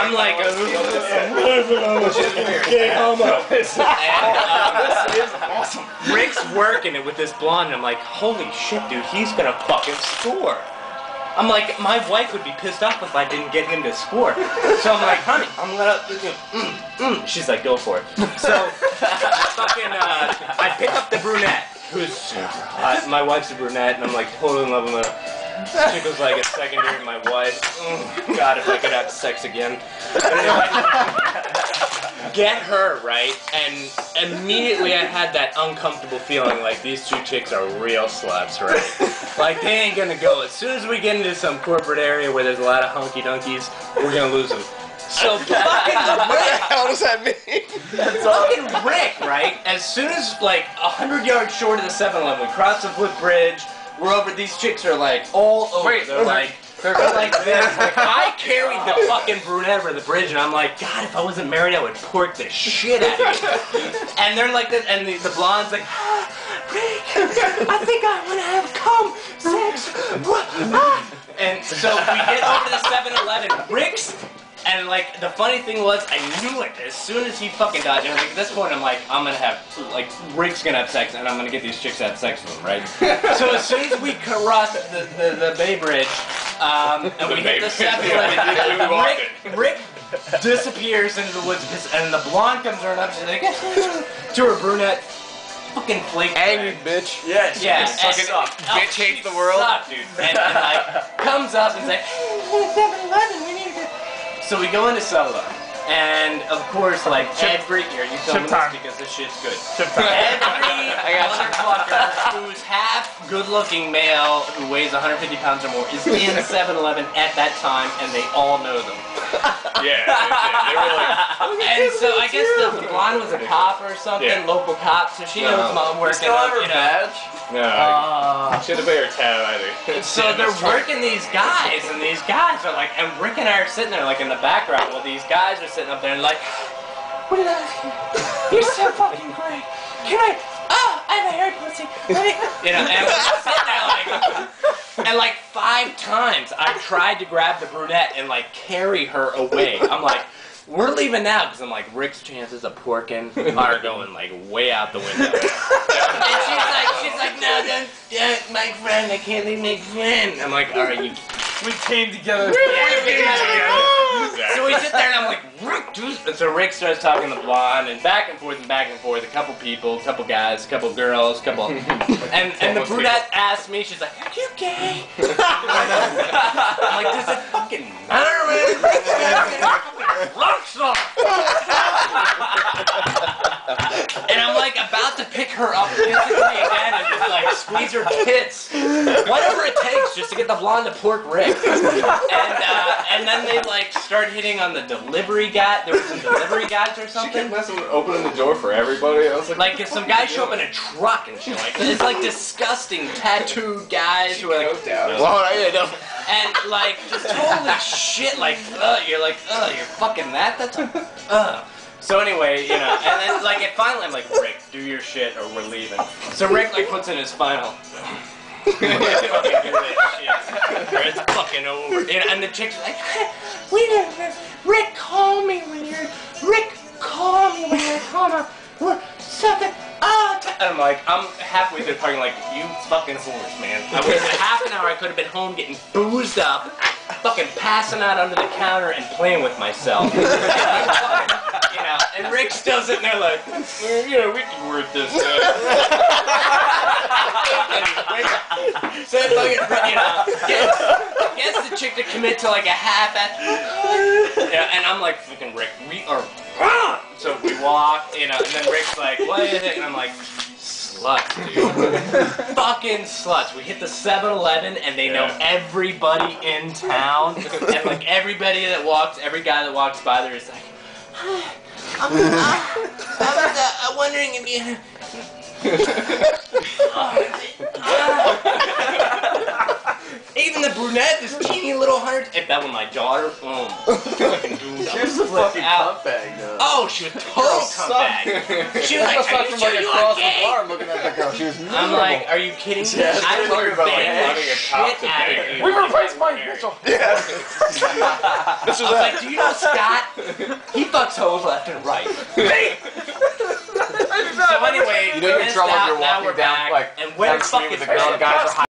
I'm like, This is awesome. Rick's working it with this blonde, and I'm like, holy shit, dude, he's gonna fucking score. I'm like, my wife would be pissed off if I didn't get him to score. So I'm like, honey, I'm gonna, she's like, go for it. So I pick up the brunette, who's, my wife's a brunette, and I'm like totally in love with her. She was like a secondary to my wife. God, if I could have sex again. Get her, right? And immediately I had that uncomfortable feeling like these two chicks are real sluts, right? Like they ain't gonna go. As soon as we get into some corporate area where there's a lot of hunky dunkies, we're gonna lose them. So fucking Rick. What the hell does that mean? Fucking Rick, right? As soon as like 100 yards short of the 7-Eleven, we cross the footbridge. We're over. These chicks are like all over. Wait, they're like this. Like, I carried the fucking brunette over the bridge, and I'm like, God, if I wasn't married, I would pork the shit out of you. And they're like this, and the blonde's like, Rick, I think I want to have cum sex. And so we get over to the 7-Eleven. Rick's. And like the funny thing was, I knew it as soon as he fucking died. And like at this point, I'm like, I'm gonna have like Rick's gonna have sex, and I'm gonna get these chicks to have sex with him, right? So as soon as we cross the Bay Bridge, and we hit the 7-Eleven, Rick disappears into the woods, and the blonde comes running up, she's like, to her brunette. Fucking flake. Angry bitch. Yes. Yeah. Fucking up. Bitch hates the world. Suck, dude. And like comes up and is like, hey, 7-Eleven, we need to go. So we go into 7-Eleven, and of course, like every year, you film this because this shit's good. Every motherfucker who's half good-looking male who weighs 150 pounds or more is in 7-Eleven at that time, and they all know them. Yeah, they were like. And so I guess the blonde was a cop or something, local cop, so she knows mom working. Still have her badge? No, she had to pay her tab, I think. So they're working these guys, and these guys are like, and Rick and I are sitting there like in the background while these guys are sitting up there and like, we love you. You're so fucking great. Can I? Oh, I have a hairy pussy. Let me, you know, and we're sitting there like, and like 5 times I tried to grab the brunette and like carry her away. I'm like, we're leaving now because I'm like, Rick's chances of porking are going like way out the window. And she's like, no, don't, my friend, I can't leave my friend. I'm like, all right, We came together. So we sit there and I'm like, Rick, dude. And so Rick starts talking to the blonde and back and forth, a couple people, a couple guys, a couple girls, a couple. And the brunette asked me, she's like, are you gay? I'm like, does it fucking matter, man? Rock star! And I'm like about to pick her up physically again and just like squeeze her tits. Whatever it takes just to get the blonde to pork Rick. And then they like start hitting on the delivery guy. There were some delivery guys or something. She kept messing with opening the door for everybody. I was like some guys show up in a truck and shit like it's like disgusting tattooed guys who are like and like just totally shit like you're like you're fucking that? That's So anyway, you know, and then like it finally I'm like, Rick, do your shit or we're leaving. So Rick like puts in his final it's fucking over. And the chick's like, Rick, call me when you're home. We're something. And I'm like, I'm halfway through the parking like, you fucking horse, man. I waited half an hour, I could have been home getting boozed up, fucking passing out under the counter and playing with myself. You know, and Rick's still sitting there like, yeah, we can work this out. So it's like, you know, gets the chick to commit to like a half-ass. Yeah, and I'm like, fucking Rick, we are. So we walk, you know, and then Rick's like, what is it? And I'm like, sluts, dude. Fucking sluts. We hit the 7-Eleven and they know everybody in town. And like everybody that walks, every guy that walks by there is like, I'm wondering if you... He even the brunette, this teeny little 100. If that were my daughter, fucking dude, She was a flip fucking out. cunt bag, though. Oh, she was total cuntbag. She was like, are you sure you are gay? looking at the girl. She was I'm like, are you kidding me? Yeah, I talking would about bang the having a shit cop to out of bang. you. We replaced Mike Mitchell. Yeah. I was like, do you know Scott? He fucks hoes left and right. So anyway, You know you're in missed trouble if out, you're now walking we're down, back, like, and where down the the street fuck with is a girl, Ray? guys are